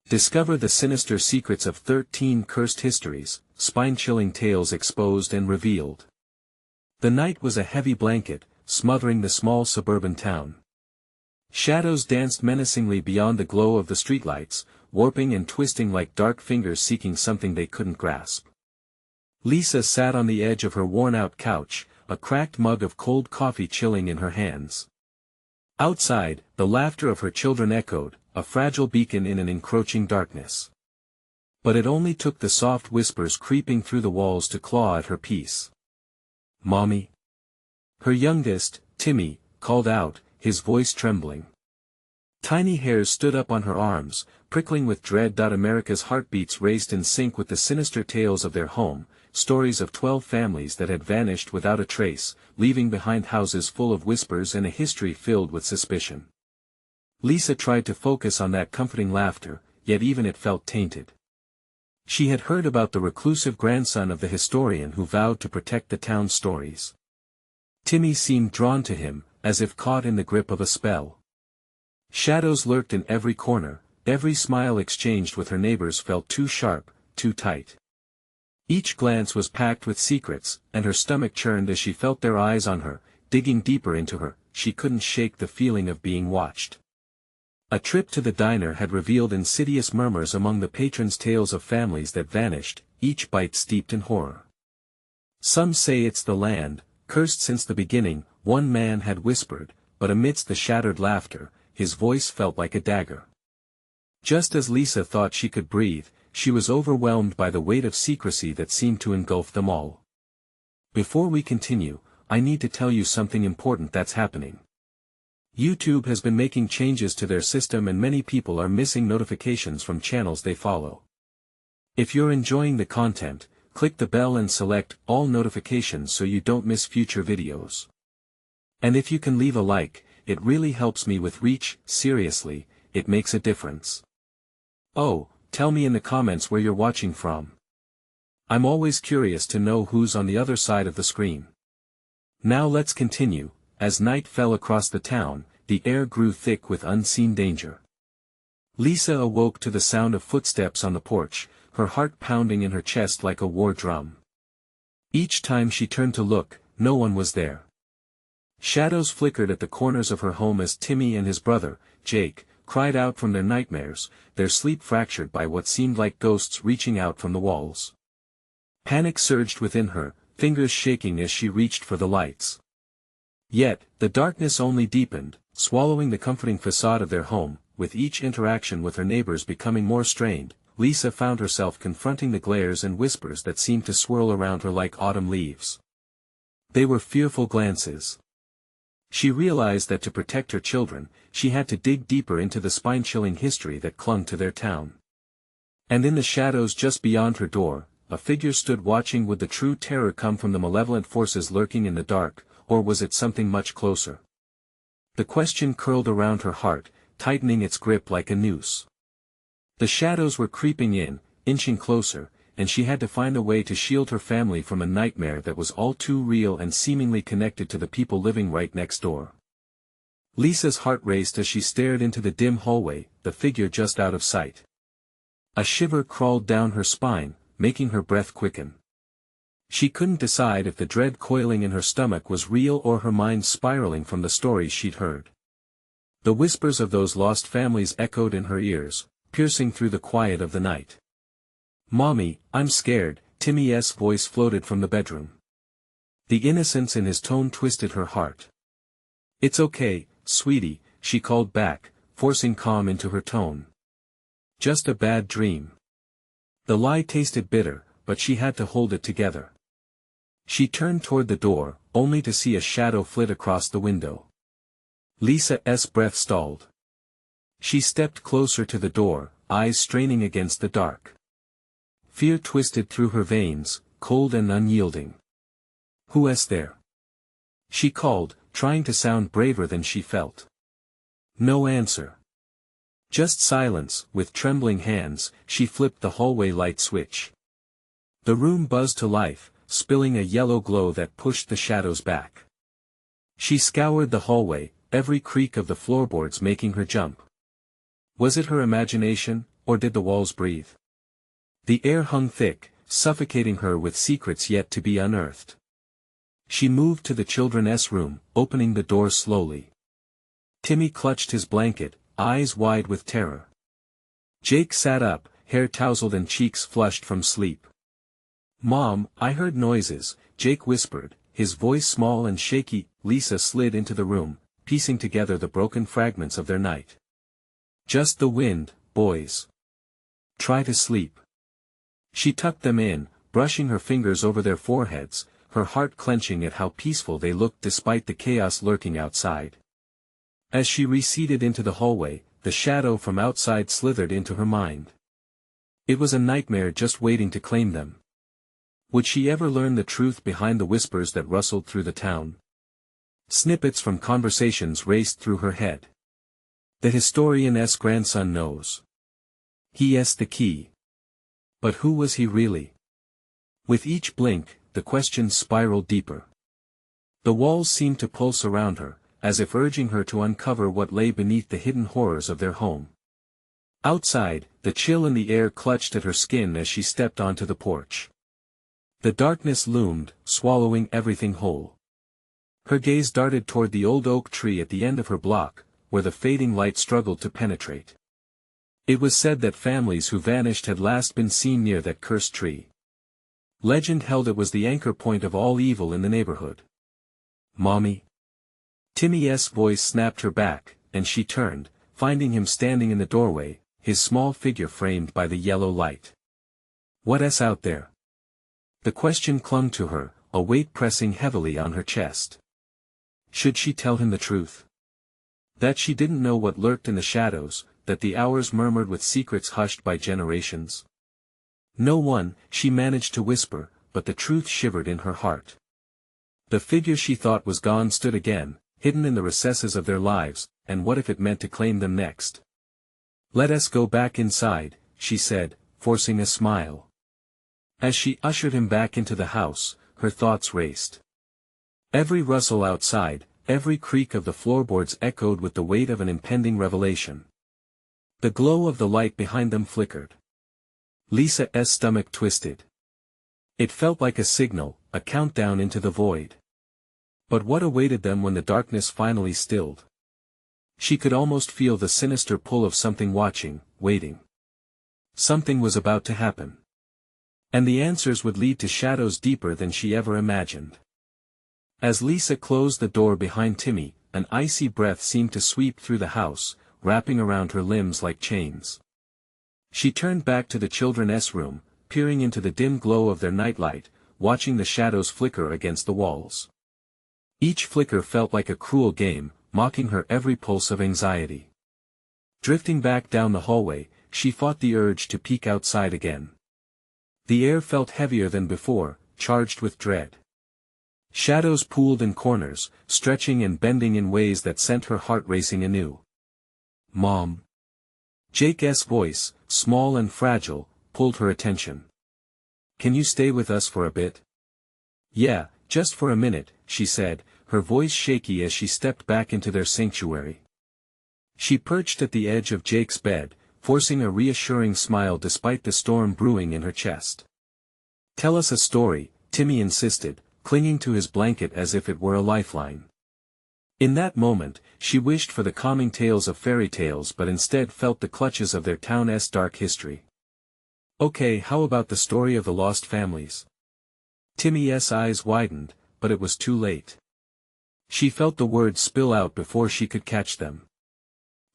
Discover the sinister secrets of 13 cursed histories, spine-chilling tales exposed and revealed. The night was a heavy blanket, smothering the small suburban town. Shadows danced menacingly beyond the glow of the streetlights, warping and twisting like dark fingers seeking something they couldn't grasp. Lisa sat on the edge of her worn-out couch, a cracked mug of cold coffee chilling in her hands. Outside, the laughter of her children echoed, a fragile beacon in an encroaching darkness. But it only took the soft whispers creeping through the walls to claw at her peace. "Mommy?" Her youngest, Timmy, called out, his voice trembling. Tiny hairs stood up on her arms, prickling with dread. America's heartbeats raced in sync with the sinister tales of their home, stories of 12 families that had vanished without a trace, leaving behind houses full of whispers and a history filled with suspicion. Lisa tried to focus on that comforting laughter, yet even it felt tainted. She had heard about the reclusive grandson of the historian who vowed to protect the town's stories. Timmy seemed drawn to him, as if caught in the grip of a spell. Shadows lurked in every corner, every smile exchanged with her neighbors felt too sharp, too tight. Each glance was packed with secrets, and her stomach churned as she felt their eyes on her, digging deeper into her. She couldn't shake the feeling of being watched. A trip to the diner had revealed insidious murmurs among the patrons, tales of families that vanished, each bite steeped in horror. "Some say it's the land, cursed since the beginning," one man had whispered, but amidst the shattered laughter, his voice felt like a dagger. Just as Lisa thought she could breathe, she was overwhelmed by the weight of secrecy that seemed to engulf them all. Before we continue, I need to tell you something important that's happening. YouTube has been making changes to their system and many people are missing notifications from channels they follow. If you're enjoying the content, click the bell and select all notifications so you don't miss future videos. And if you can leave a like, it really helps me with reach. Seriously, it makes a difference. Oh, tell me in the comments where you're watching from. I'm always curious to know who's on the other side of the screen. Now let's continue. As night fell across the town, the air grew thick with unseen danger. Lisa awoke to the sound of footsteps on the porch, her heart pounding in her chest like a war drum. Each time she turned to look, no one was there. Shadows flickered at the corners of her home as Timmy and his brother, Jake, cried out from their nightmares, their sleep fractured by what seemed like ghosts reaching out from the walls. Panic surged within her, fingers shaking as she reached for the lights. Yet, the darkness only deepened, swallowing the comforting facade of their home. With each interaction with her neighbors becoming more strained, Lisa found herself confronting the glares and whispers that seemed to swirl around her like autumn leaves. They were fearful glances. She realized that to protect her children, she had to dig deeper into the spine-chilling history that clung to their town. And in the shadows just beyond her door, a figure stood watching. Would the true terror come from the malevolent forces lurking in the dark, or was it something much closer? The question curled around her heart, tightening its grip like a noose. The shadows were creeping in, inching closer, and she had to find a way to shield her family from a nightmare that was all too real and seemingly connected to the people living right next door. Lisa's heart raced as she stared into the dim hallway, the figure just out of sight. A shiver crawled down her spine, making her breath quicken. She couldn't decide if the dread coiling in her stomach was real or her mind spiraling from the stories she'd heard. The whispers of those lost families echoed in her ears, piercing through the quiet of the night. "Mommy, I'm scared," Timmy's voice floated from the bedroom. The innocence in his tone twisted her heart. "It's okay, sweetie," she called back, forcing calm into her tone. "Just a bad dream." The lie tasted bitter, but she had to hold it together. She turned toward the door, only to see a shadow flit across the window. Lisa's breath stalled. She stepped closer to the door, eyes straining against the dark. Fear twisted through her veins, cold and unyielding. "Who's there?" she called, trying to sound braver than she felt. No answer. Just silence. With trembling hands, she flipped the hallway light switch. The room buzzed to life, spilling a yellow glow that pushed the shadows back. She scoured the hallway, every creak of the floorboards making her jump. Was it her imagination, or did the walls breathe? The air hung thick, suffocating her with secrets yet to be unearthed. She moved to the children's room, opening the door slowly. Timmy clutched his blanket, eyes wide with terror. Jake sat up, hair tousled and cheeks flushed from sleep. "Mom, I heard noises," Jake whispered, his voice small and shaky. Lisa slid into the room, piecing together the broken fragments of their night. "Just the wind, boys. Try to sleep." She tucked them in, brushing her fingers over their foreheads, her heart clenching at how peaceful they looked despite the chaos lurking outside. As she receded into the hallway, the shadow from outside slithered into her mind. It was a nightmare just waiting to claim them. Would she ever learn the truth behind the whispers that rustled through the town? Snippets from conversations raced through her head. The historian's grandson knows. He has the key. But who was he really? With each blink, the questions spiraled deeper. The walls seemed to pulse around her, as if urging her to uncover what lay beneath the hidden horrors of their home. Outside, the chill in the air clutched at her skin as she stepped onto the porch. The darkness loomed, swallowing everything whole. Her gaze darted toward the old oak tree at the end of her block, where the fading light struggled to penetrate. It was said that families who vanished had last been seen near that cursed tree. Legend held it was the anchor point of all evil in the neighborhood. "Mommy?" Timmy's voice snapped her back, and she turned, finding him standing in the doorway, his small figure framed by the yellow light. "What's out there?" The question clung to her, a weight pressing heavily on her chest. Should she tell him the truth? That she didn't know what lurked in the shadows, that the hours murmured with secrets hushed by generations? "No one," she managed to whisper, but the truth shivered in her heart. The figure she thought was gone stood again, hidden in the recesses of their lives, and what if it meant to claim them next? "Let us go back inside," she said, forcing a smile. As she ushered him back into the house, her thoughts raced. Every rustle outside, every creak of the floorboards echoed with the weight of an impending revelation. The glow of the light behind them flickered. Lisa's stomach twisted. It felt like a signal, a countdown into the void. But what awaited them when the darkness finally stilled? She could almost feel the sinister pull of something watching, waiting. Something was about to happen. And the answers would lead to shadows deeper than she ever imagined. As Lisa closed the door behind Timmy, an icy breath seemed to sweep through the house, wrapping around her limbs like chains. She turned back to the children's room, peering into the dim glow of their nightlight, watching the shadows flicker against the walls. Each flicker felt like a cruel game, mocking her every pulse of anxiety. Drifting back down the hallway, she fought the urge to peek outside again. The air felt heavier than before, charged with dread. Shadows pooled in corners, stretching and bending in ways that sent her heart racing anew. "Mom." Jake's voice, small and fragile, pulled her attention. "Can you stay with us for a bit?" "Yeah, just for a minute," she said, her voice shaky as she stepped back into their sanctuary. She perched at the edge of Jake's bed, forcing a reassuring smile despite the storm brewing in her chest. "Tell us a story," Timmy insisted, clinging to his blanket as if it were a lifeline. In that moment, she wished for the calming tales of fairy tales but instead felt the clutches of their town's dark history. "Okay, how about the story of the lost families?" Timmy's eyes widened, but it was too late. She felt the words spill out before she could catch them.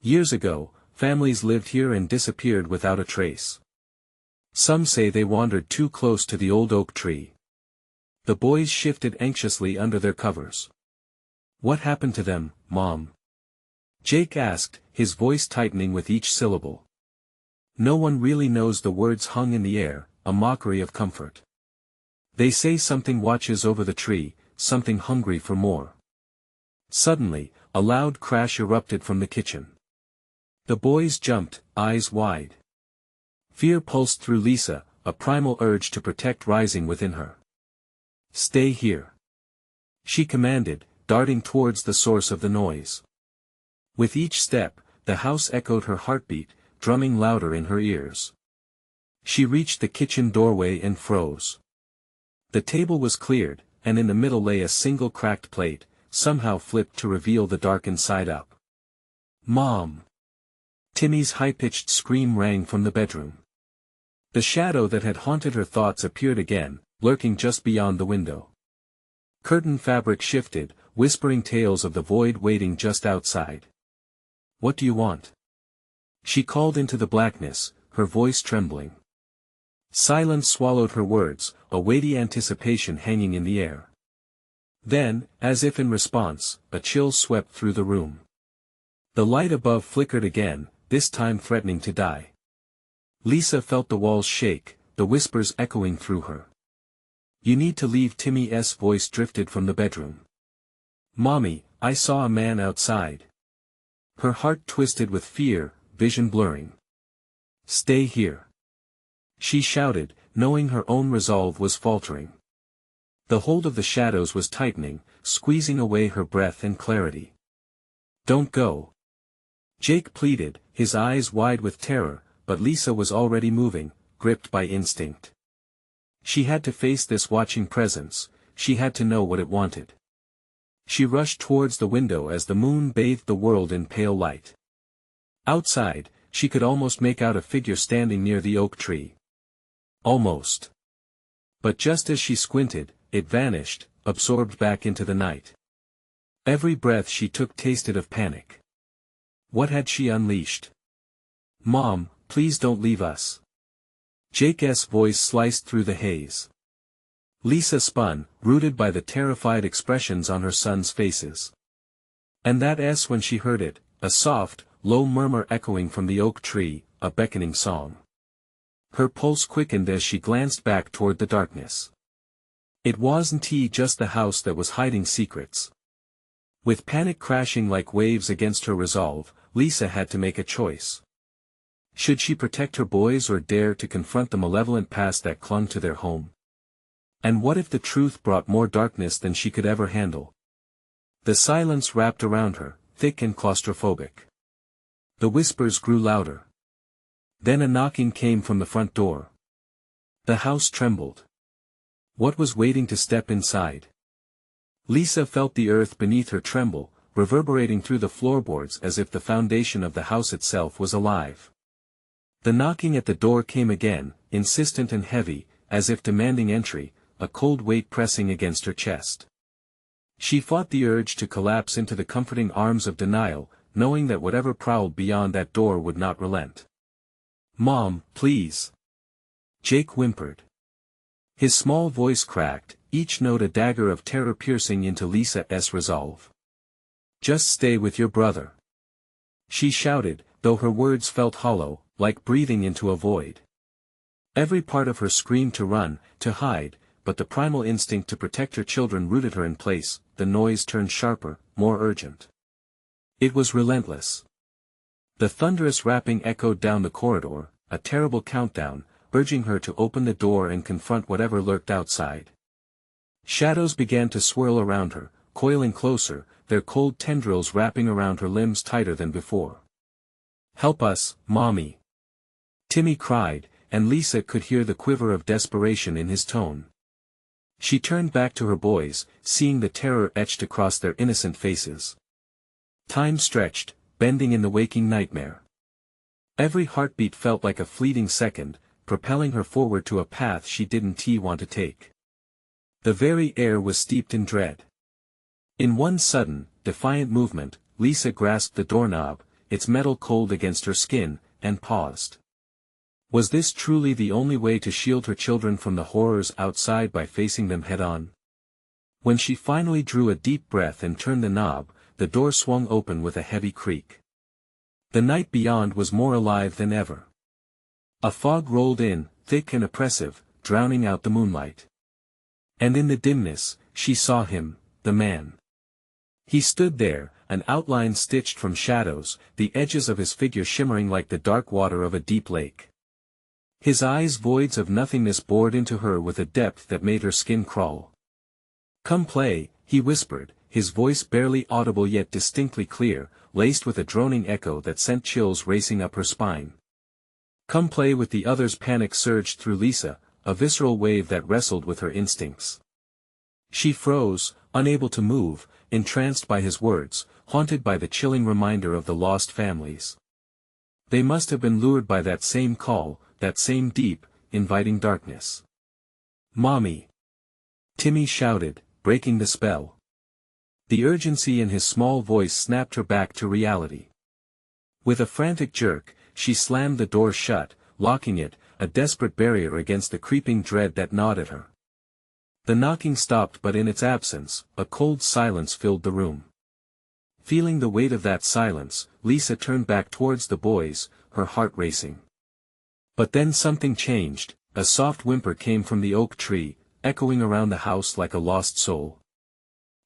Years ago, families lived here and disappeared without a trace. Some say they wandered too close to the old oak tree. The boys shifted anxiously under their covers. "What happened to them, Mom?" Jake asked, his voice tightening with each syllable. No one really knows. The words hung in the air, a mockery of comfort. "They say something watches over the tree, something hungry for more." Suddenly, a loud crash erupted from the kitchen. The boys jumped, eyes wide. Fear pulsed through Lisa, a primal urge to protect rising within her. "Stay here," she commanded, darting towards the source of the noise. With each step, the house echoed her heartbeat, drumming louder in her ears. She reached the kitchen doorway and froze. The table was cleared, and in the middle lay a single cracked plate, somehow flipped to reveal the darkened side up. "Mom!" Timmy's high-pitched scream rang from the bedroom. The shadow that had haunted her thoughts appeared again, lurking just beyond the window. Curtain fabric shifted, whispering tales of the void waiting just outside. "What do you want?" She called into the blackness, her voice trembling. Silence swallowed her words, a weighty anticipation hanging in the air. Then, as if in response, a chill swept through the room. The light above flickered again, this time threatening to die. Lisa felt the walls shake, the whispers echoing through her. "You need to leave." Timmy's voice drifted from the bedroom. "Mommy, I saw a man outside." Her heart twisted with fear, vision blurring. "Stay here," she shouted, knowing her own resolve was faltering. The hold of the shadows was tightening, squeezing away her breath and clarity. "Don't go," Jake pleaded, his eyes wide with terror, but Lisa was already moving, gripped by instinct. She had to face this watching presence, she had to know what it wanted. She rushed towards the window as the moon bathed the world in pale light. Outside, she could almost make out a figure standing near the oak tree. Almost. But just as she squinted, it vanished, absorbed back into the night. Every breath she took tasted of panic. What had she unleashed? "Mom, please don't leave us." Jake's voice sliced through the haze. Lisa spun, rooted by the terrified expressions on her sons' faces. And that S when she heard it, a soft, low murmur echoing from the oak tree, a beckoning song. Her pulse quickened as she glanced back toward the darkness. It wasn't just the house that was hiding secrets. With panic crashing like waves against her resolve, Lisa had to make a choice. Should she protect her boys or dare to confront the malevolent past that clung to their home? And what if the truth brought more darkness than she could ever handle? The silence wrapped around her, thick and claustrophobic. The whispers grew louder. Then a knocking came from the front door. The house trembled. What was waiting to step inside? Lisa felt the earth beneath her tremble, reverberating through the floorboards as if the foundation of the house itself was alive. The knocking at the door came again, insistent and heavy, as if demanding entry, a cold weight pressing against her chest. She fought the urge to collapse into the comforting arms of denial, knowing that whatever prowled beyond that door would not relent. "Mom, please," Jake whimpered. His small voice cracked, each note a dagger of terror piercing into Lisa's resolve. "Just stay with your brother," she shouted, though her words felt hollow, like breathing into a void. Every part of her screamed to run, to hide, but the primal instinct to protect her children rooted her in place. The noise turned sharper, more urgent. It was relentless. The thunderous rapping echoed down the corridor, a terrible countdown, urging her to open the door and confront whatever lurked outside. Shadows began to swirl around her, coiling closer, their cold tendrils wrapping around her limbs tighter than before. "Help us, Mommy!" Timmy cried, and Lisa could hear the quiver of desperation in his tone. She turned back to her boys, seeing the terror etched across their innocent faces. Time stretched, bending in the waking nightmare. Every heartbeat felt like a fleeting second, propelling her forward to a path she didn't want to take. The very air was steeped in dread. In one sudden, defiant movement, Lisa grasped the doorknob, its metal cold against her skin, and paused. Was this truly the only way to shield her children from the horrors outside by facing them head-on? When she finally drew a deep breath and turned the knob, the door swung open with a heavy creak. The night beyond was more alive than ever. A fog rolled in, thick and oppressive, drowning out the moonlight. And in the dimness, she saw him, the man. He stood there, an outline stitched from shadows, the edges of his figure shimmering like the dark water of a deep lake. His eyes voids of nothingness bored into her with a depth that made her skin crawl. "Come play," he whispered, his voice barely audible yet distinctly clear, laced with a droning echo that sent chills racing up her spine. Come play with the others. Panic surged through Lisa, a visceral wave that wrestled with her instincts. She froze, unable to move, entranced by his words, haunted by the chilling reminder of the lost families. They must have been lured by that same call, that same deep, inviting darkness. "Mommy!" Timmy shouted, breaking the spell. The urgency in his small voice snapped her back to reality. With a frantic jerk, she slammed the door shut, locking it, a desperate barrier against the creeping dread that gnawed at her. The knocking stopped, but in its absence, a cold silence filled the room. Feeling the weight of that silence, Lisa turned back towards the boys, her heart racing. But then something changed. A soft whimper came from the oak tree, echoing around the house like a lost soul.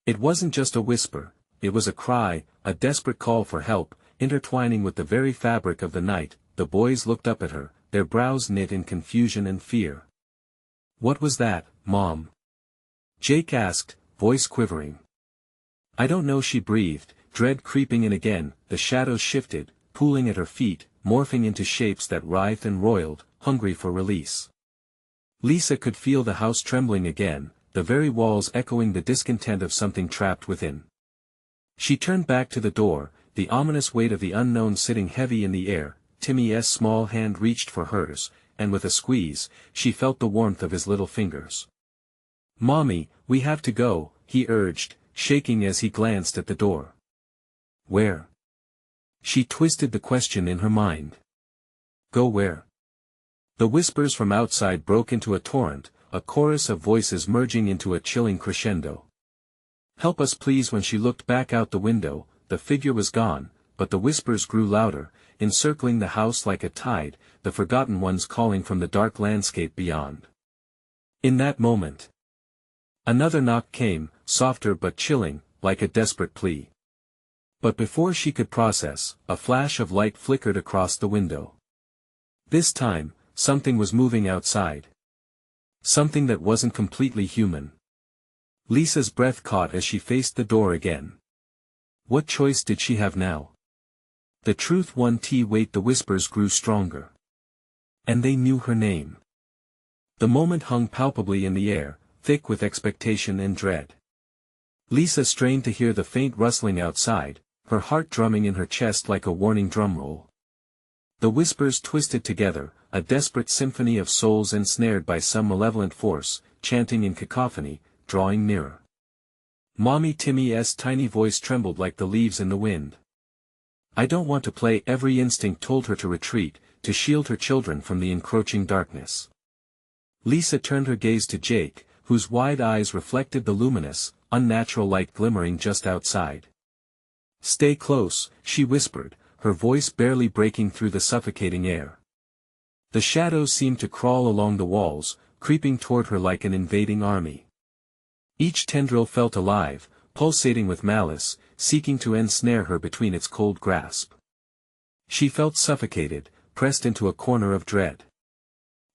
It wasn't just a whisper, it was a cry, a desperate call for help, intertwining with the very fabric of the night. The boys looked up at her, their brows knit in confusion and fear. "What was that, Mom?" Jake asked, voice quivering. "I don't know," she breathed, dread creeping in again. The shadows shifted, pooling at her feet, morphing into shapes that writhed and roiled, hungry for release. Lisa could feel the house trembling again, the very walls echoing the discontent of something trapped within. She turned back to the door, the ominous weight of the unknown sitting heavy in the air. Timmy's small hand reached for hers, and with a squeeze, she felt the warmth of his little fingers. "Mommy, we have to go," he urged, shaking as he glanced at the door. "Where?" She twisted the question in her mind. "Go where?" The whispers from outside broke into a torrent, a chorus of voices merging into a chilling crescendo. "Help us please." When she looked back out the window, the figure was gone, but the whispers grew louder, encircling the house like a tide, the forgotten ones calling from the dark landscape beyond. In that moment, another knock came, softer but chilling, like a desperate plea. But before she could process, a flash of light flickered across the window. This time, something was moving outside. Something that wasn't completely human. Lisa's breath caught as she faced the door again. What choice did she have now? The truth won. Wait, the whispers grew stronger. And they knew her name. The moment hung palpably in the air, thick with expectation and dread. Lisa strained to hear the faint rustling outside, her heart drumming in her chest like a warning drumroll. The whispers twisted together, a desperate symphony of souls ensnared by some malevolent force, chanting in cacophony, drawing nearer. "Mommy!" Timmy's tiny voice trembled like the leaves in the wind. "I don't want to play." Every instinct told her to retreat, to shield her children from the encroaching darkness. Lisa turned her gaze to Jake, whose wide eyes reflected the luminous, unnatural light glimmering just outside. "Stay close," she whispered, her voice barely breaking through the suffocating air. The shadows seemed to crawl along the walls, creeping toward her like an invading army. Each tendril felt alive, pulsating with malice, seeking to ensnare her between its cold grasp. She felt suffocated, pressed into a corner of dread.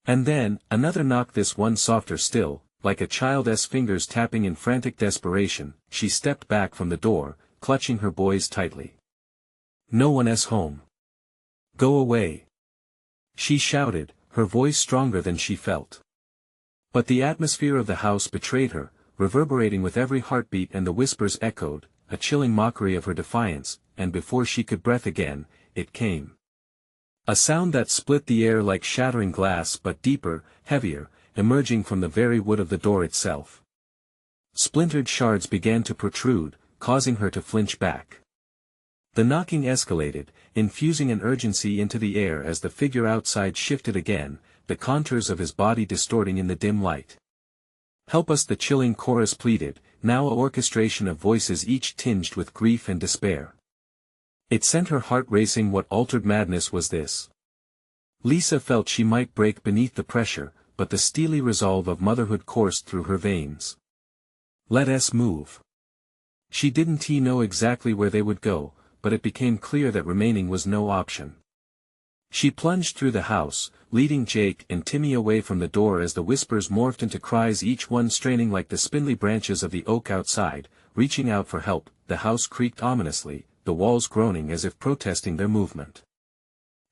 And then, another knock, this one softer still, like a child's fingers tapping in frantic desperation. She stepped back from the door, clutching her boys tightly. "No one's home. Go away," she shouted, her voice stronger than she felt. But the atmosphere of the house betrayed her, reverberating with every heartbeat, and the whispers echoed, a chilling mockery of her defiance, and before she could breath again, it came. A sound that split the air like shattering glass, but deeper, heavier, emerging from the very wood of the door itself. Splintered shards began to protrude, causing her to flinch back. The knocking escalated, infusing an urgency into the air as the figure outside shifted again, the contours of his body distorting in the dim light. "Help us!" the chilling chorus pleaded, now a orchestration of voices each tinged with grief and despair. It sent her heart racing. What altered madness was this? Lisa felt she might break beneath the pressure, but the steely resolve of motherhood coursed through her veins. "Let us move." She didn't know exactly where they would go, but it became clear that remaining was no option. She plunged through the house, leading Jake and Timmy away from the door as the whispers morphed into cries, each one straining like the spindly branches of the oak outside, reaching out for help. The house creaked ominously, the walls groaning as if protesting their movement.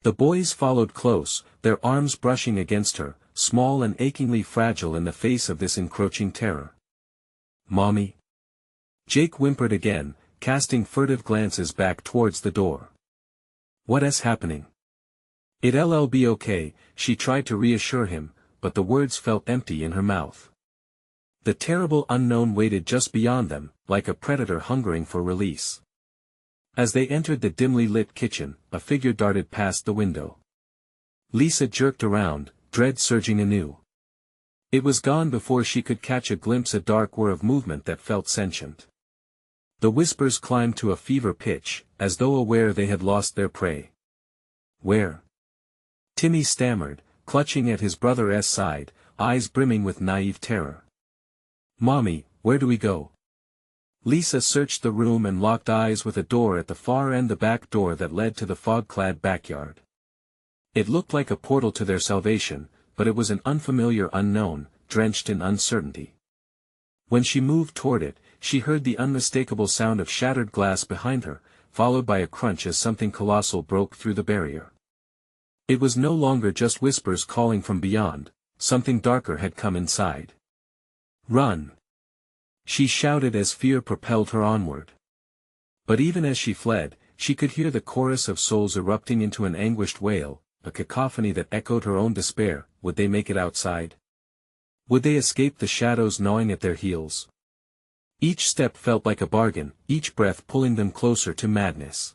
The boys followed close, their arms brushing against her, small and achingly fragile in the face of this encroaching terror. "Mommy?" Jake whimpered again, casting furtive glances back towards the door. "What is happening?" "It'll be okay," she tried to reassure him, but the words felt empty in her mouth. The terrible unknown waited just beyond them, like a predator hungering for release. As they entered the dimly lit kitchen, a figure darted past the window. Lisa jerked around, dread surging anew. It was gone before she could catch a glimpse, a dark whir of movement that felt sentient. The whispers climbed to a fever pitch, as though aware they had lost their prey. "Where?" Timmy stammered, clutching at his brother's side, eyes brimming with naive terror. "Mommy, where do we go?" Lisa searched the room and locked eyes with a door at the far end, the back door that led to the fog-clad backyard. It looked like a portal to their salvation, but it was an unfamiliar unknown, drenched in uncertainty. When she moved toward it, she heard the unmistakable sound of shattered glass behind her, followed by a crunch as something colossal broke through the barrier. It was no longer just whispers calling from beyond, something darker had come inside. "Run!" she shouted as fear propelled her onward. But even as she fled, she could hear the chorus of souls erupting into an anguished wail, a cacophony that echoed her own despair. Would they make it outside? Would they escape the shadows gnawing at their heels? Each step felt like a bargain, each breath pulling them closer to madness.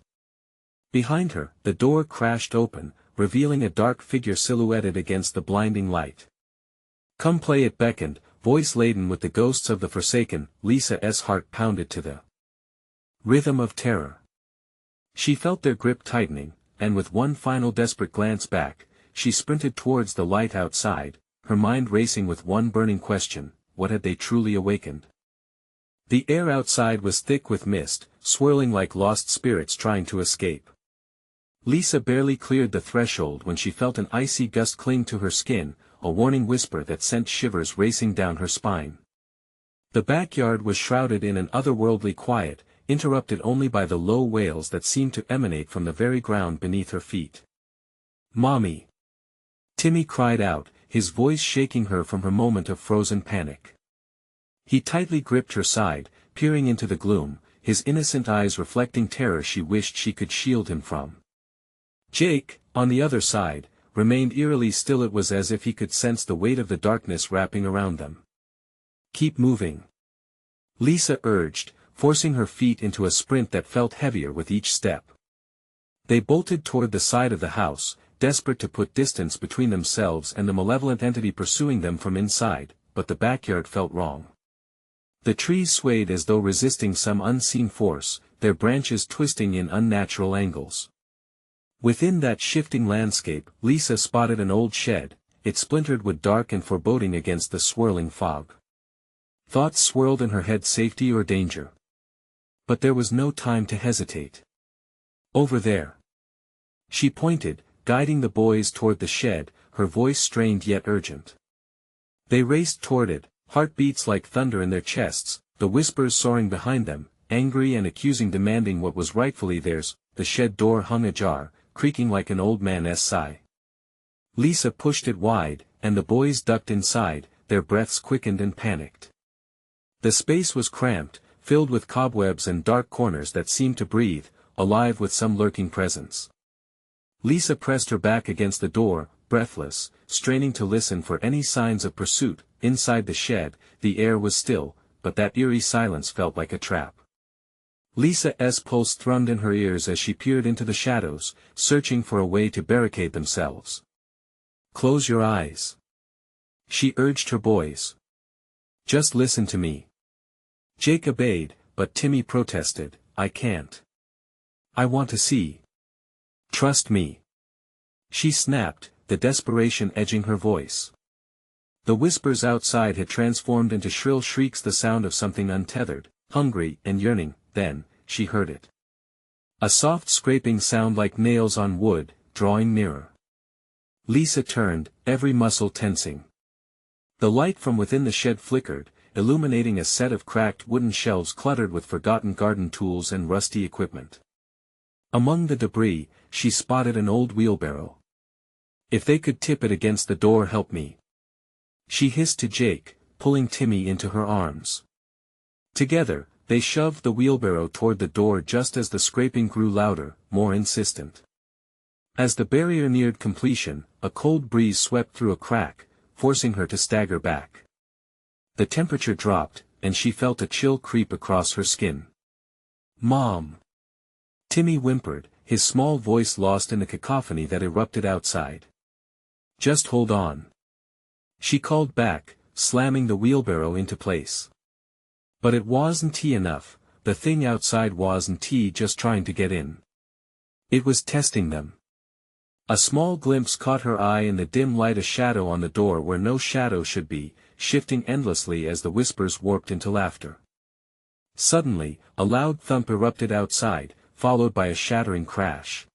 Behind her, the door crashed open, revealing a dark figure silhouetted against the blinding light. "Come play," it beckoned, voice laden with the ghosts of the forsaken. Lisa's heart pounded to the rhythm of terror. She felt their grip tightening, and with one final desperate glance back, she sprinted towards the light outside, her mind racing with one burning question: what had they truly awakened? The air outside was thick with mist, swirling like lost spirits trying to escape. Lisa barely cleared the threshold when she felt an icy gust cling to her skin, a warning whisper that sent shivers racing down her spine. The backyard was shrouded in an otherworldly quiet, interrupted only by the low wails that seemed to emanate from the very ground beneath her feet. "Mommy!" Timmy cried out, his voice shaking her from her moment of frozen panic. He tightly gripped her side, peering into the gloom, his innocent eyes reflecting terror she wished she could shield him from. Jake, on the other side, remained eerily still. It was as if he could sense the weight of the darkness wrapping around them. "Keep moving," Lisa urged, forcing her feet into a sprint that felt heavier with each step. They bolted toward the side of the house, desperate to put distance between themselves and the malevolent entity pursuing them from inside, but the backyard felt wrong. The trees swayed as though resisting some unseen force, their branches twisting in unnatural angles. Within that shifting landscape, Lisa spotted an old shed, its splintered wood dark and foreboding against the swirling fog. Thoughts swirled in her head: safety or danger. But there was no time to hesitate. "Over there." She pointed, guiding the boys toward the shed, her voice strained yet urgent. They raced toward it, heartbeats like thunder in their chests, the whispers soaring behind them, angry and accusing, demanding what was rightfully theirs. The shed door hung ajar, creaking like an old man's sigh. Lisa pushed it wide, and the boys ducked inside, their breaths quickened and panicked. The space was cramped, filled with cobwebs and dark corners that seemed to breathe, alive with some lurking presence. Lisa pressed her back against the door, breathless, straining to listen for any signs of pursuit. Inside the shed, the air was still, but that eerie silence felt like a trap. Lisa's pulse thrummed in her ears as she peered into the shadows, searching for a way to barricade themselves. "Close your eyes," she urged her boys. "Just listen to me." Jake obeyed, but Timmy protested. "I can't. I want to see. Trust me," she snapped, the desperation edging her voice. The whispers outside had transformed into shrill shrieks, the sound of something untethered, hungry and yearning. Then, she heard it. A soft scraping sound like nails on wood, drawing nearer. Lisa turned, every muscle tensing. The light from within the shed flickered, illuminating a set of cracked wooden shelves cluttered with forgotten garden tools and rusty equipment. Among the debris, she spotted an old wheelbarrow. "If they could tip it against the door, help me," she hissed to Jake, pulling Timmy into her arms. Together, they shoved the wheelbarrow toward the door just as the scraping grew louder, more insistent. As the barrier neared completion, a cold breeze swept through a crack, forcing her to stagger back. The temperature dropped, and she felt a chill creep across her skin. "Mom!" Timmy whimpered, his small voice lost in the cacophony that erupted outside. "Just hold on," she called back, slamming the wheelbarrow into place. But it wasn't enough, the thing outside wasn't just trying to get in. It was testing them. A small glimpse caught her eye in the dim light, a shadow on the door where no shadow should be, shifting endlessly as the whispers warped into laughter. Suddenly, a loud thump erupted outside, followed by a shattering crash.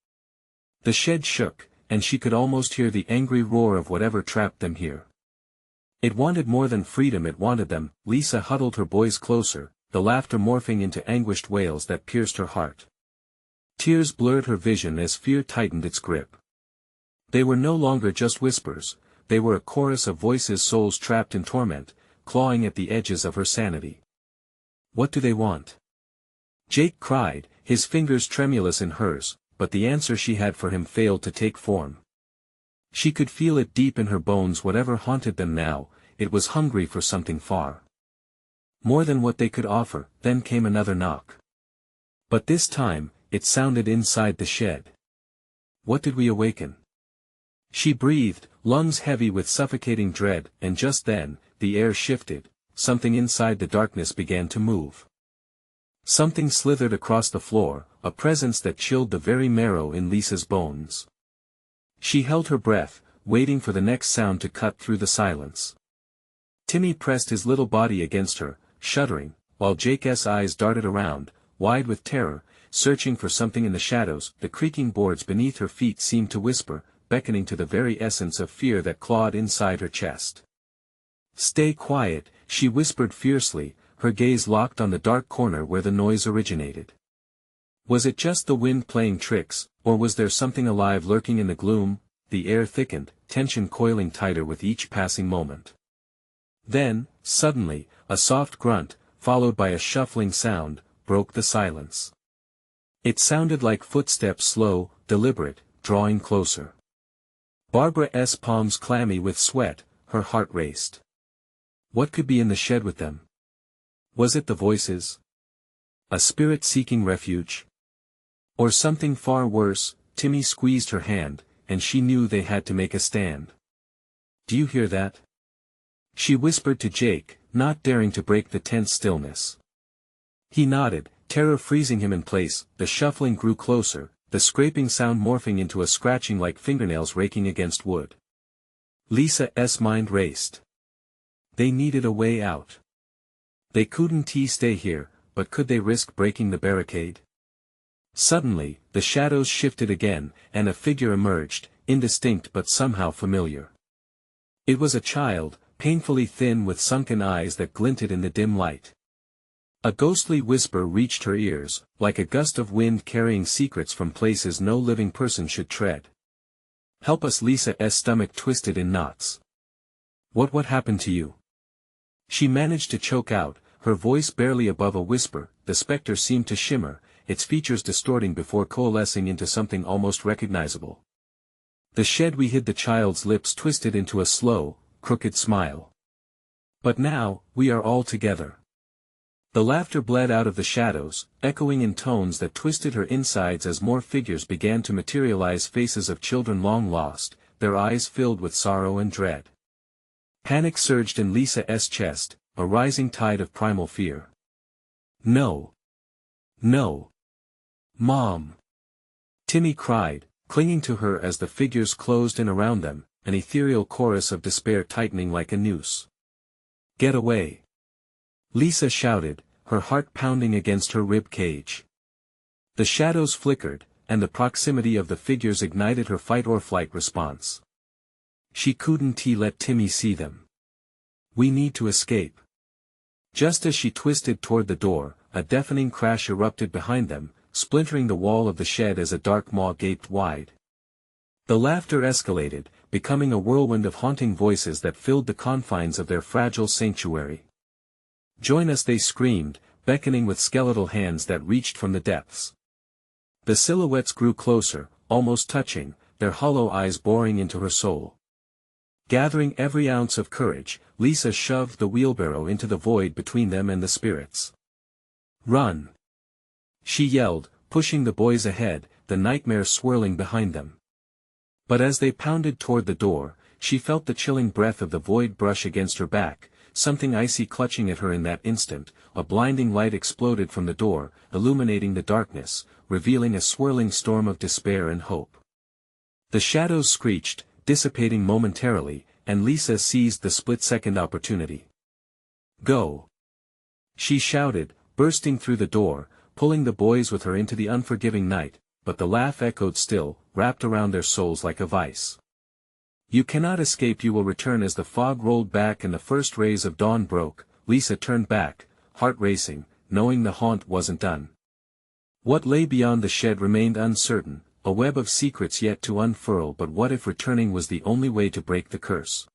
The shed shook, and she could almost hear the angry roar of whatever trapped them here. It wanted more than freedom, it wanted them. Lisa huddled her boys closer, the laughter morphing into anguished wails that pierced her heart. Tears blurred her vision as fear tightened its grip. They were no longer just whispers, they were a chorus of voices, souls trapped in torment, clawing at the edges of her sanity. "What do they want?" Jake cried, his fingers tremulous in hers, but the answer she had for him failed to take form. She could feel it deep in her bones. Whatever haunted them now, it was hungry for something far more than what they could offer. Then came another knock. But this time, it sounded inside the shed. "What did we awaken?" she breathed, lungs heavy with suffocating dread, and just then, the air shifted, something inside the darkness began to move. Something slithered across the floor, a presence that chilled the very marrow in Lisa's bones. She held her breath, waiting for the next sound to cut through the silence. Timmy pressed his little body against her, shuddering, while Jake's eyes darted around, wide with terror, searching for something in the shadows. The creaking boards beneath her feet seemed to whisper, beckoning to the very essence of fear that clawed inside her chest. "Stay quiet," she whispered fiercely, her gaze locked on the dark corner where the noise originated. Was it just the wind playing tricks, or was there something alive lurking in the gloom? The air thickened, tension coiling tighter with each passing moment. Then, suddenly, a soft grunt, followed by a shuffling sound, broke the silence. It sounded like footsteps, slow, deliberate, drawing closer. Barbara's palms clammy with sweat, her heart raced. What could be in the shed with them? Was it the voices? A spirit seeking refuge? Or something far worse? Timmy squeezed her hand, and she knew they had to make a stand. "Do you hear that?" she whispered to Jake, not daring to break the tense stillness. He nodded, terror freezing him in place. The shuffling grew closer, the scraping sound morphing into a scratching like fingernails raking against wood. Lisa's mind raced. They needed a way out. They couldn't stay here, but could they risk breaking the barricade? Suddenly, the shadows shifted again, and a figure emerged, indistinct but somehow familiar. It was a child, painfully thin with sunken eyes that glinted in the dim light. A ghostly whisper reached her ears, like a gust of wind carrying secrets from places no living person should tread. "Help us!" Lisa's stomach twisted in knots. What happened to you?" she managed to choke out, her voice barely above a whisper. The specter seemed to shimmer, its features distorting before coalescing into something almost recognizable. "The shed we hid." The child's lips twisted into a slow, crooked smile. "But now, we are all together." The laughter bled out of the shadows, echoing in tones that twisted her insides as more figures began to materialize, faces of children long lost, their eyes filled with sorrow and dread. Panic surged in Lisa's chest, a rising tide of primal fear. "No! No! Mom!" Timmy cried, clinging to her as the figures closed in around them, an ethereal chorus of despair tightening like a noose. "Get away!" Lisa shouted, her heart pounding against her rib cage. The shadows flickered, and the proximity of the figures ignited her fight-or-flight response. She couldn't let Timmy see them. "We need to escape." Just as she twisted toward the door, a deafening crash erupted behind them, splintering the wall of the shed as a dark maw gaped wide. The laughter escalated, becoming a whirlwind of haunting voices that filled the confines of their fragile sanctuary. "Join us," they screamed, beckoning with skeletal hands that reached from the depths. The silhouettes grew closer, almost touching, their hollow eyes boring into her soul. Gathering every ounce of courage, Lisa shoved the wheelbarrow into the void between them and the spirits. "Run!" she yelled, pushing the boys ahead, the nightmare swirling behind them. But as they pounded toward the door, she felt the chilling breath of the void brush against her back, something icy clutching at her in that instant. A blinding light exploded from the door, illuminating the darkness, revealing a swirling storm of despair and hope. The shadows screeched, dissipating momentarily, and Lisa seized the split-second opportunity. "Go!" she shouted, bursting through the door, pulling the boys with her into the unforgiving night, but the laugh echoed still, wrapped around their souls like a vice. "You cannot escape, you will return." As the fog rolled back and the first rays of dawn broke, Lisa turned back, heart racing, knowing the haunt wasn't done. What lay beyond the shed remained uncertain, a web of secrets yet to unfurl. But what if returning was the only way to break the curse?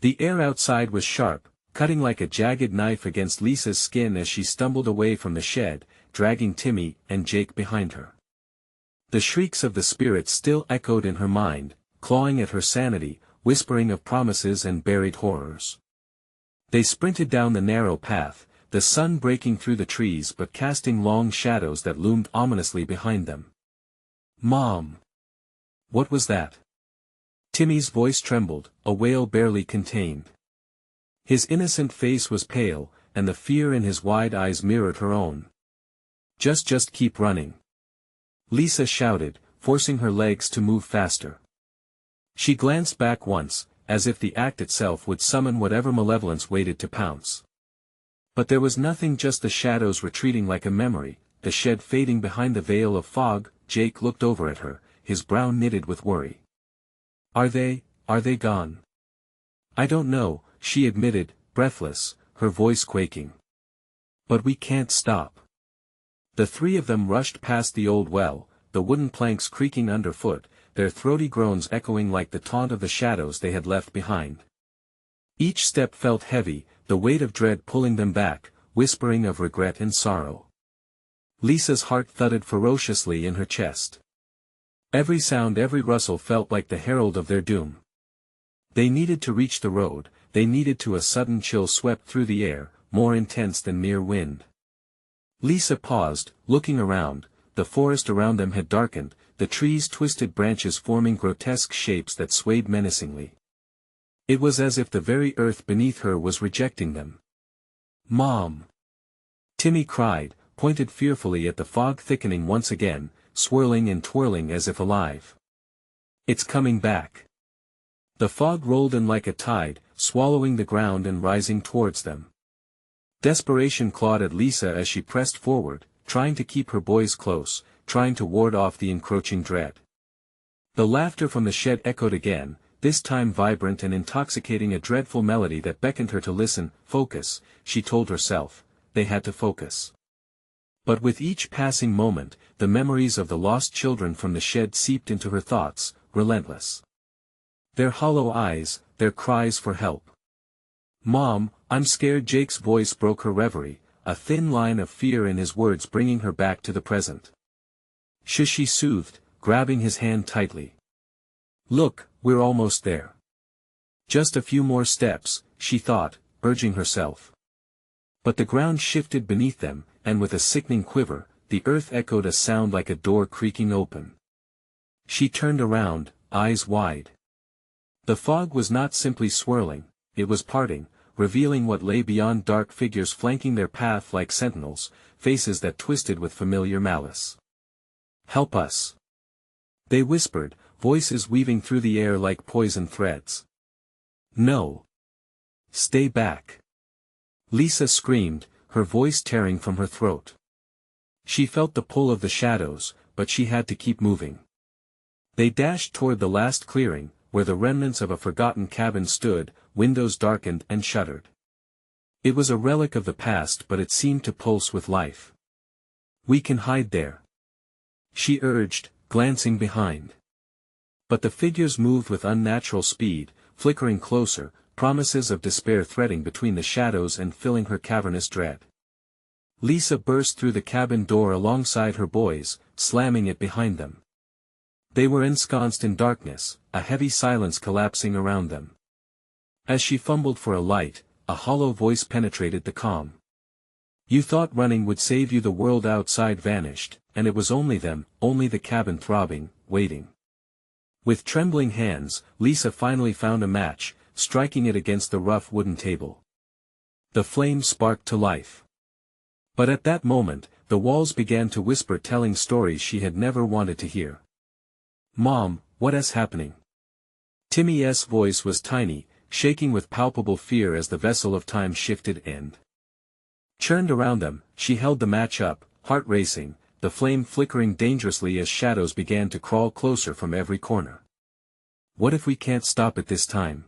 The air outside was sharp, cutting like a jagged knife against Lisa's skin as she stumbled away from the shed, dragging Timmy and Jake behind her. The shrieks of the spirits still echoed in her mind, clawing at her sanity, whispering of promises and buried horrors. They sprinted down the narrow path, the sun breaking through the trees but casting long shadows that loomed ominously behind them. "Mom!" "What was that?" Timmy's voice trembled, a wail barely contained. His innocent face was pale, and the fear in his wide eyes mirrored her own. Just keep running," Lisa shouted, forcing her legs to move faster. She glanced back once, as if the act itself would summon whatever malevolence waited to pounce. But there was nothing, just the shadows retreating like a memory, the shed fading behind the veil of fog. Jake looked over at her, his brow knitted with worry. Are they gone?" "I don't know," she admitted, breathless, her voice quaking. "But we can't stop." The three of them rushed past the old well, the wooden planks creaking underfoot, their throaty groans echoing like the taunt of the shadows they had left behind. Each step felt heavy, the weight of dread pulling them back, whispering of regret and sorrow. Lisa's heart thudded ferociously in her chest. Every sound, every rustle felt like the herald of their doom. They needed to reach the road, they needed to. A sudden chill swept through the air, more intense than mere wind. Lisa paused, looking around. The forest around them had darkened, the trees' twisted branches forming grotesque shapes that swayed menacingly. It was as if the very earth beneath her was rejecting them. "Mom!" Timmy cried, pointed fearfully at the fog thickening once again, swirling and twirling as if alive. "It's coming back." The fog rolled in like a tide, swallowing the ground and rising towards them. Desperation clawed at Lisa as she pressed forward, trying to keep her boys close, trying to ward off the encroaching dread. The laughter from the shed echoed again, this time vibrant and intoxicating, a dreadful melody that beckoned her to listen. Focus, she told herself, they had to focus. But with each passing moment, the memories of the lost children from the shed seeped into her thoughts, relentless. Their hollow eyes, their cries for help. "Mom, I'm scared." Jake's voice broke her reverie, a thin line of fear in his words bringing her back to the present. "Shush," she soothed, grabbing his hand tightly. "Look, we're almost there. Just a few more steps," she thought, urging herself. But the ground shifted beneath them, and with a sickening quiver, the earth echoed a sound like a door creaking open. She turned around, eyes wide. The fog was not simply swirling, it was parting, revealing what lay beyond, dark figures flanking their path like sentinels, faces that twisted with familiar malice. "Help us!" they whispered, voices weaving through the air like poison threads. "No! Stay back!" Lisa screamed, her voice tearing from her throat. She felt the pull of the shadows, but she had to keep moving. They dashed toward the last clearing, where the remnants of a forgotten cabin stood, windows darkened and shuttered. It was a relic of the past, but it seemed to pulse with life. "We can hide there," she urged, glancing behind. But the figures moved with unnatural speed, flickering closer, promises of despair threading between the shadows and filling her cavernous dread. Lisa burst through the cabin door alongside her boys, slamming it behind them. They were ensconced in darkness, a heavy silence collapsing around them. As she fumbled for a light, a hollow voice penetrated the calm. "You thought running would save you." The world outside vanished, and it was only them, only the cabin throbbing, waiting. With trembling hands, Lisa finally found a match, striking it against the rough wooden table. The flame sparked to life. But at that moment, the walls began to whisper, telling stories she had never wanted to hear. "Mom, what is happening?" Timmy's voice was tiny, shaking with palpable fear as the vessel of time shifted and churned around them. She held the match up, heart racing, the flame flickering dangerously as shadows began to crawl closer from every corner. "What if we can't stop it this time?"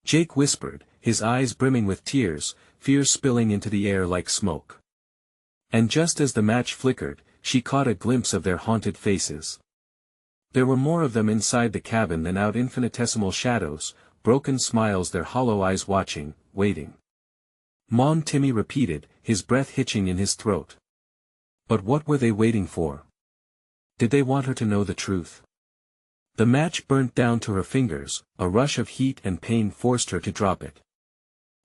Jake whispered, his eyes brimming with tears, fear spilling into the air like smoke. And just as the match flickered, she caught a glimpse of their haunted faces. There were more of them inside the cabin than out, infinitesimal shadows, broken smiles, their hollow eyes watching, waiting. "Mom," Timmy repeated, his breath hitching in his throat. But what were they waiting for? Did they want her to know the truth? The match burnt down to her fingers, a rush of heat and pain forced her to drop it.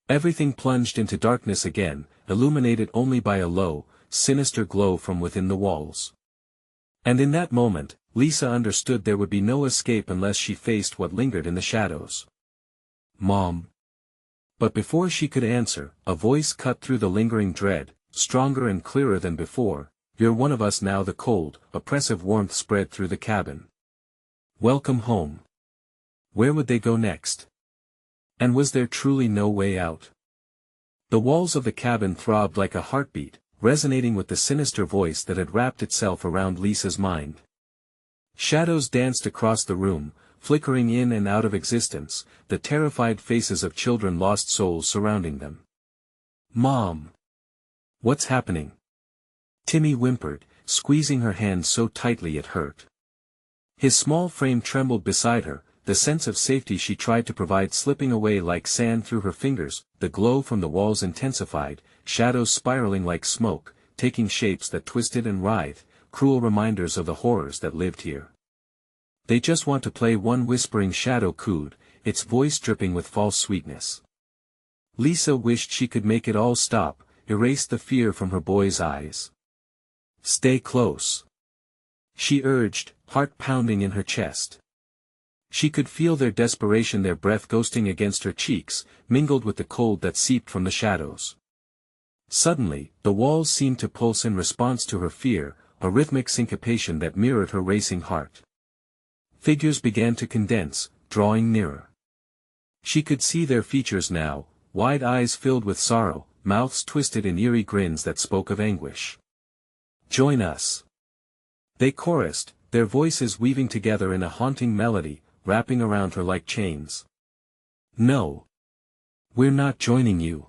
Everything plunged into darkness again, illuminated only by a low, sinister glow from within the walls. And in that moment, Lisa understood there would be no escape unless she faced what lingered in the shadows. "Mom." But before she could answer, a voice cut through the lingering dread, stronger and clearer than before. "You're one of us now." The cold, oppressive warmth spread through the cabin. Welcome home. Where would they go next? And was there truly no way out? The walls of the cabin throbbed like a heartbeat, resonating with the sinister voice that had wrapped itself around Lisa's mind. Shadows danced across the room, flickering in and out of existence, the terrified faces of children, lost souls surrounding them. "Mom! What's happening?" Timmy whimpered, squeezing her hand so tightly it hurt. His small frame trembled beside her, the sense of safety she tried to provide slipping away like sand through her fingers. The glow from the walls intensified, shadows spiraling like smoke, taking shapes that twisted and writhed, cruel reminders of the horrors that lived here. "They just want to play," one whispering shadow cooed, its voice dripping with false sweetness. Lisa wished she could make it all stop, erase the fear from her boy's eyes. "Stay close," she urged, heart pounding in her chest. She could feel their desperation, their breath ghosting against her cheeks, mingled with the cold that seeped from the shadows. Suddenly, the walls seemed to pulse in response to her fear, a rhythmic syncopation that mirrored her racing heart. Figures began to condense, drawing nearer. She could see their features now, wide eyes filled with sorrow, mouths twisted in eerie grins that spoke of anguish. "Join us," they chorused, their voices weaving together in a haunting melody, wrapping around her like chains. "No. We're not joining you,"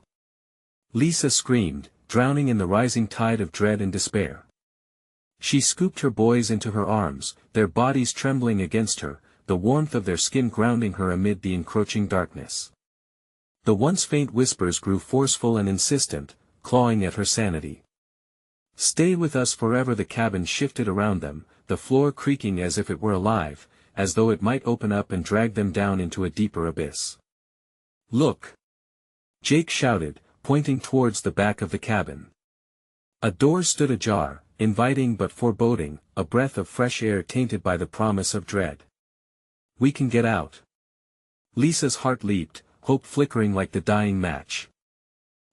Lisa screamed, drowning in the rising tide of dread and despair. She scooped her boys into her arms, their bodies trembling against her, the warmth of their skin grounding her amid the encroaching darkness. The once faint whispers grew forceful and insistent, clawing at her sanity. "Stay with us forever." The cabin shifted around them, the floor creaking as if it were alive, as though it might open up and drag them down into a deeper abyss. "Look!" Jake shouted, pointing towards the back of the cabin. A door stood ajar, inviting but foreboding, a breath of fresh air tainted by the promise of dread. "We can get out." Lisa's heart leaped, hope flickering like the dying match.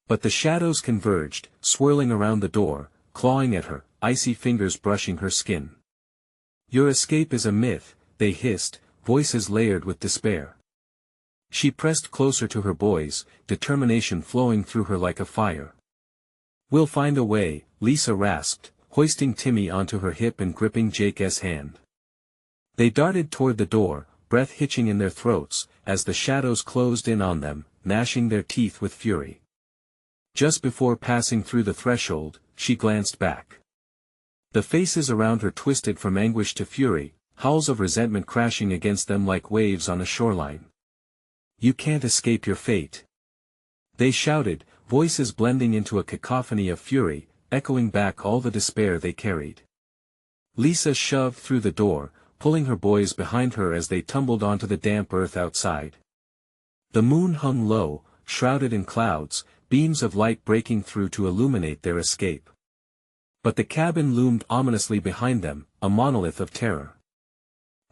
But the shadows converged, swirling around the door, clawing at her, icy fingers brushing her skin. "Your escape is a myth," they hissed, voices layered with despair. She pressed closer to her boys, determination flowing through her like a fire. "We'll find a way," Lisa rasped, hoisting Timmy onto her hip and gripping Jake's hand. They darted toward the door, breath hitching in their throats, as the shadows closed in on them, gnashing their teeth with fury. Just before passing through the threshold, she glanced back. The faces around her twisted from anguish to fury, howls of resentment crashing against them like waves on a shoreline. "You can't escape your fate," they shouted, voices blending into a cacophony of fury, echoing back all the despair they carried. Lisa shoved through the door, pulling her boys behind her as they tumbled onto the damp earth outside. The moon hung low, shrouded in clouds, beams of light breaking through to illuminate their escape. But the cabin loomed ominously behind them, a monolith of terror.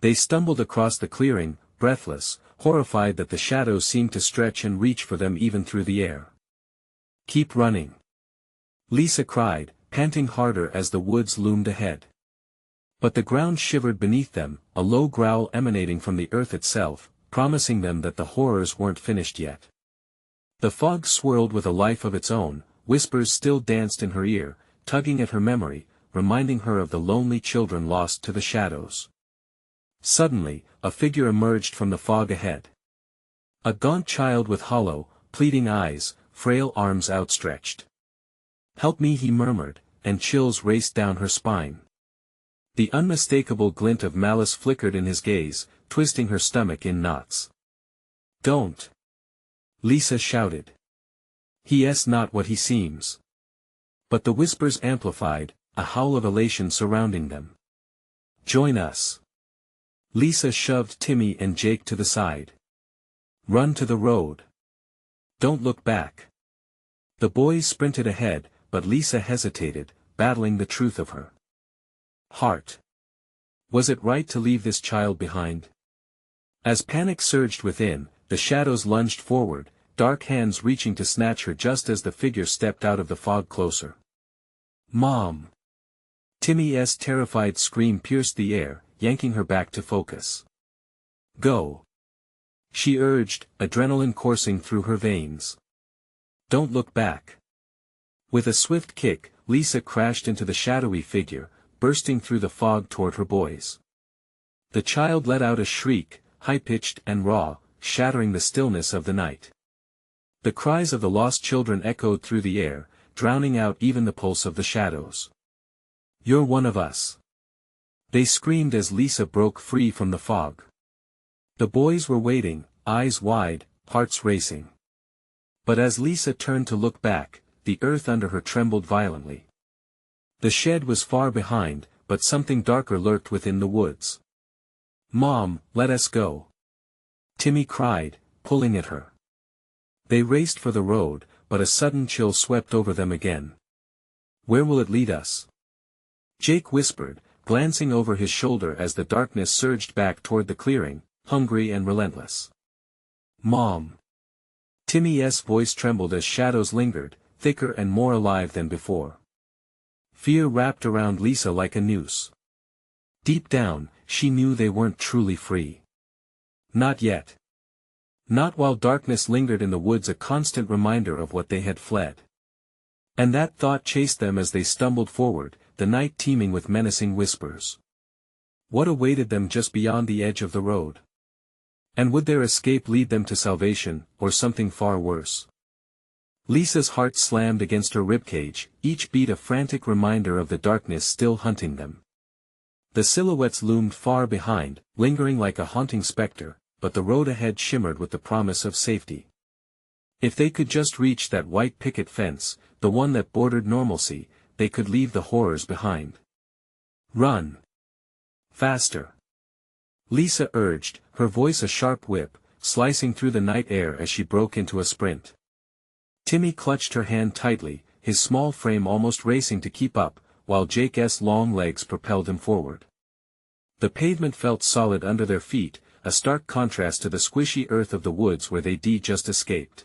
They stumbled across the clearing, breathless, horrified that the shadows seemed to stretch and reach for them even through the air. "Keep running," Lisa cried, panting harder as the woods loomed ahead. But the ground shivered beneath them, a low growl emanating from the earth itself, promising them that the horrors weren't finished yet. The fog swirled with a life of its own, whispers still danced in her ear, tugging at her memory, reminding her of the lonely children lost to the shadows. Suddenly, a figure emerged from the fog ahead. A gaunt child with hollow, pleading eyes, frail arms outstretched. "Help me," he murmured, and chills raced down her spine. The unmistakable glint of malice flickered in his gaze, twisting her stomach in knots. "Don't!" Lisa shouted. "He is not what he seems." But the whispers amplified, a howl of elation surrounding them. "Join us." Lisa shoved Timmy and Jake to the side. "Run to the road. Don't look back." The boys sprinted ahead, but Lisa hesitated, battling the truth of her heart. Was it right to leave this child behind? As panic surged within, the shadows lunged forward, dark hands reaching to snatch her just as the figure stepped out of the fog closer. "Mom!" Timmy's terrified scream pierced the air, yanking her back to focus. "Go!" she urged, adrenaline coursing through her veins. "Don't look back." With a swift kick, Lisa crashed into the shadowy figure, bursting through the fog toward her boys. The child let out a shriek, high-pitched and raw, shattering the stillness of the night. The cries of the lost children echoed through the air, drowning out even the pulse of the shadows. "You're one of us!" they screamed as Lisa broke free from the fog. The boys were waiting, eyes wide, hearts racing. But as Lisa turned to look back, the earth under her trembled violently. The shed was far behind, but something darker lurked within the woods. "Mom, let us go!" Timmy cried, pulling at her. They raced for the road, but a sudden chill swept over them again. "Where will it lead us?" Jake whispered, glancing over his shoulder as the darkness surged back toward the clearing, hungry and relentless. "Mom!" Timmy's voice trembled as shadows lingered, thicker and more alive than before. Fear wrapped around Lisa like a noose. Deep down, she knew they weren't truly free. Not yet. Not while darkness lingered in the woods, a constant reminder of what they had fled. And that thought chased them as they stumbled forward, the night teeming with menacing whispers. What awaited them just beyond the edge of the road? And would their escape lead them to salvation, or something far worse? Lisa's heart slammed against her ribcage, each beat a frantic reminder of the darkness still hunting them. The silhouettes loomed far behind, lingering like a haunting specter, but the road ahead shimmered with the promise of safety. If they could just reach that white picket fence, the one that bordered normalcy, they could leave the horrors behind. "Run! Faster!" Lisa urged, her voice a sharp whip, slicing through the night air as she broke into a sprint. Timmy clutched her hand tightly, his small frame almost racing to keep up, while Jake's long legs propelled him forward. The pavement felt solid under their feet, a stark contrast to the squishy earth of the woods where they'd just escaped.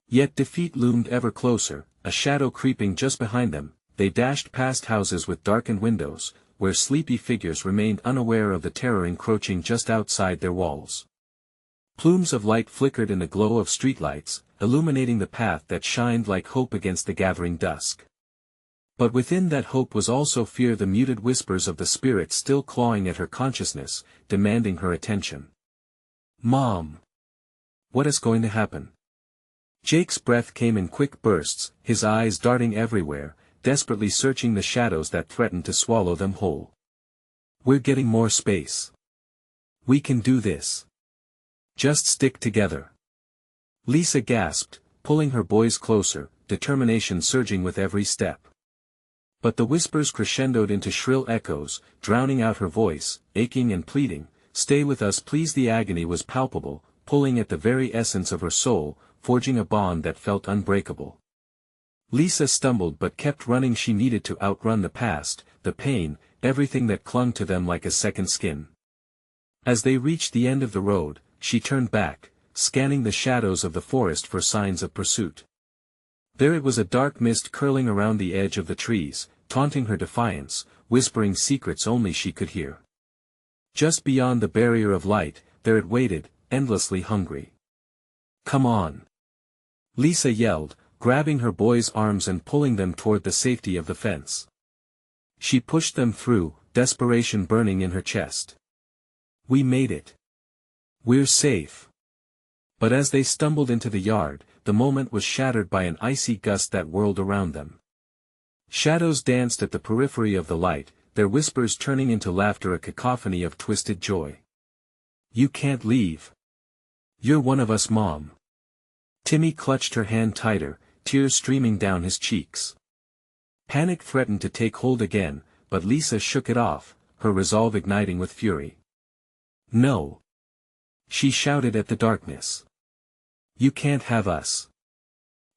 Yet defeat loomed ever closer, a shadow creeping just behind them. They dashed past houses with darkened windows, where sleepy figures remained unaware of the terror encroaching just outside their walls. Plumes of light flickered in the glow of streetlights, illuminating the path that shined like hope against the gathering dusk. But within that hope was also fear, the muted whispers of the spirit still clawing at her consciousness, demanding her attention. "Mom! What is going to happen?" Jake's breath came in quick bursts, his eyes darting everywhere, desperately searching the shadows that threatened to swallow them whole. "We're getting more space. We can do this. Just stick together." Lisa gasped, pulling her boys closer, determination surging with every step. But the whispers crescendoed into shrill echoes, drowning out her voice, aching and pleading, "Stay with us please." The agony was palpable, pulling at the very essence of her soul, forging a bond that felt unbreakable. Lisa stumbled but kept running. She needed to outrun the past, the pain, everything that clung to them like a second skin. As they reached the end of the road, she turned back, scanning the shadows of the forest for signs of pursuit. There it was, a dark mist curling around the edge of the trees, taunting her defiance, whispering secrets only she could hear. Just beyond the barrier of light, there it waited, endlessly hungry. "Come on!" Lisa yelled, grabbing her boys' arms and pulling them toward the safety of the fence. She pushed them through, desperation burning in her chest. "We made it. We're safe." But as they stumbled into the yard, the moment was shattered by an icy gust that whirled around them. Shadows danced at the periphery of the light, their whispers turning into laughter, a cacophony of twisted joy. "You can't leave. You're one of us, Mom." Timmy clutched her hand tighter, tears streaming down his cheeks. Panic threatened to take hold again, but Lisa shook it off, her resolve igniting with fury. "No!" she shouted at the darkness. "You can't have us."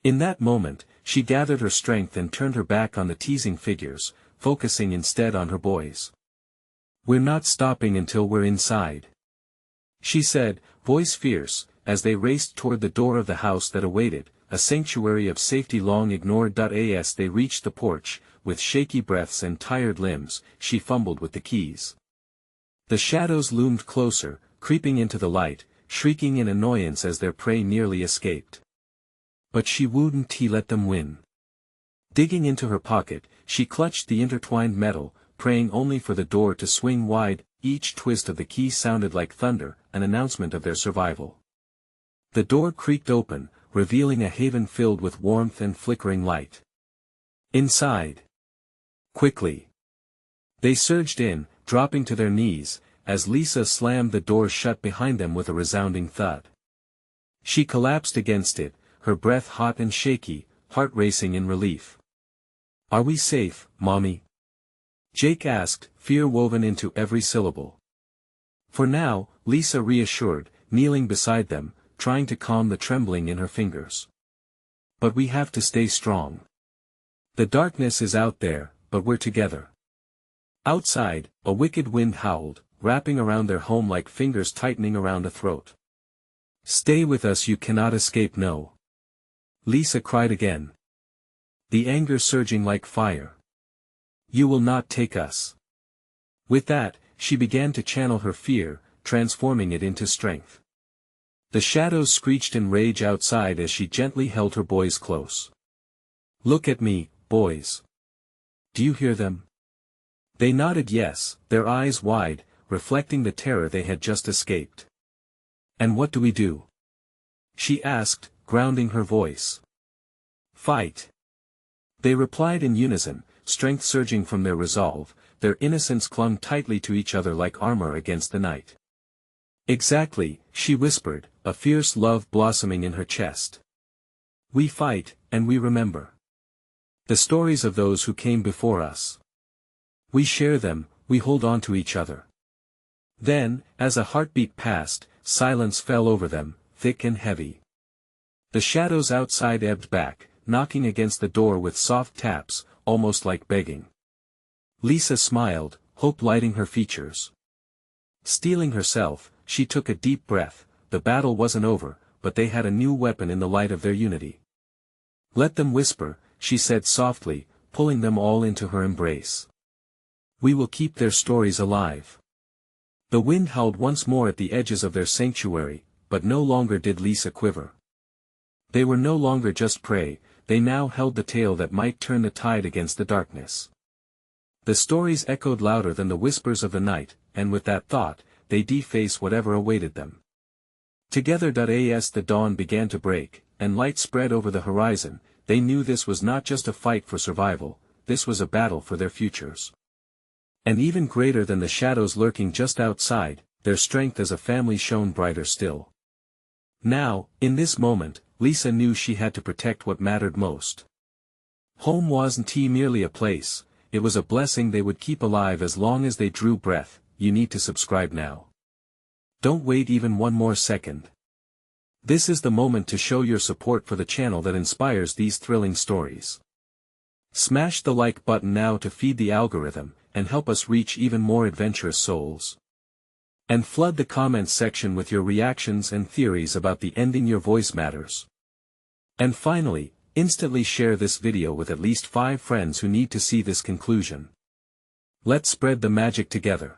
In that moment, she gathered her strength and turned her back on the teasing figures, focusing instead on her boys. "We're not stopping until we're inside," she said, voice fierce, as they raced toward the door of the house that awaited, a sanctuary of safety long ignored. As they reached the porch, with shaky breaths and tired limbs, she fumbled with the keys. The shadows loomed closer, creeping into the light, shrieking in annoyance as their prey nearly escaped. But she wouldn't let them win. Digging into her pocket, she clutched the intertwined metal, praying only for the door to swing wide. Each twist of the key sounded like thunder, an announcement of their survival. The door creaked open, revealing a haven filled with warmth and flickering light. Inside. Quickly. They surged in, dropping to their knees, as Lisa slammed the door shut behind them with a resounding thud. She collapsed against it, her breath hot and shaky, heart racing in relief. "Are we safe, Mommy?" Jake asked, fear woven into every syllable. For now, Lisa reassured, kneeling beside them, trying to calm the trembling in her fingers. "But we have to stay strong. The darkness is out there, but we're together." Outside, a wicked wind howled, wrapping around their home like fingers tightening around a throat. "Stay with us, you cannot escape." "No." Lisa cried again, the anger surging like fire. "You will not take us." With that, she began to channel her fear, transforming it into strength. The shadows screeched in rage outside as she gently held her boys close. "Look at me, boys. Do you hear them?" They nodded yes, their eyes wide, reflecting the terror they had just escaped. "And what do we do?" she asked, grounding her voice. "Fight." They replied in unison, strength surging from their resolve, their innocence clung tightly to each other like armor against the night. "Exactly," she whispered, a fierce love blossoming in her chest. "We fight, and we remember the stories of those who came before us. We share them, we hold on to each other." Then, as a heartbeat passed, silence fell over them, thick and heavy. The shadows outside ebbed back, knocking against the door with soft taps, almost like begging. Lisa smiled, hope lighting her features. Steeling herself, she took a deep breath. The battle wasn't over, but they had a new weapon in the light of their unity. "Let them whisper," she said softly, pulling them all into her embrace. "We will keep their stories alive." The wind howled once more at the edges of their sanctuary, but no longer did Lisa quiver. They were no longer just prey, they now held the tale that might turn the tide against the darkness. The stories echoed louder than the whispers of the night, and with that thought, they face whatever awaited them. Together. As the dawn began to break, and light spread over the horizon, they knew this was not just a fight for survival, this was a battle for their futures. And even greater than the shadows lurking just outside, their strength as a family shone brighter still. Now, in this moment, Lisa knew she had to protect what mattered most. Home wasn't merely a place, it was a blessing they would keep alive as long as they drew breath. You need to subscribe now. Don't wait even one more second. This is the moment to show your support for the channel that inspires these thrilling stories. Smash the like button now to feed the algorithm, and help us reach even more adventurous souls. And flood the comments section with your reactions and theories about the ending. Your voice matters. And finally, instantly share this video with at least 5 friends who need to see this conclusion. Let's spread the magic together.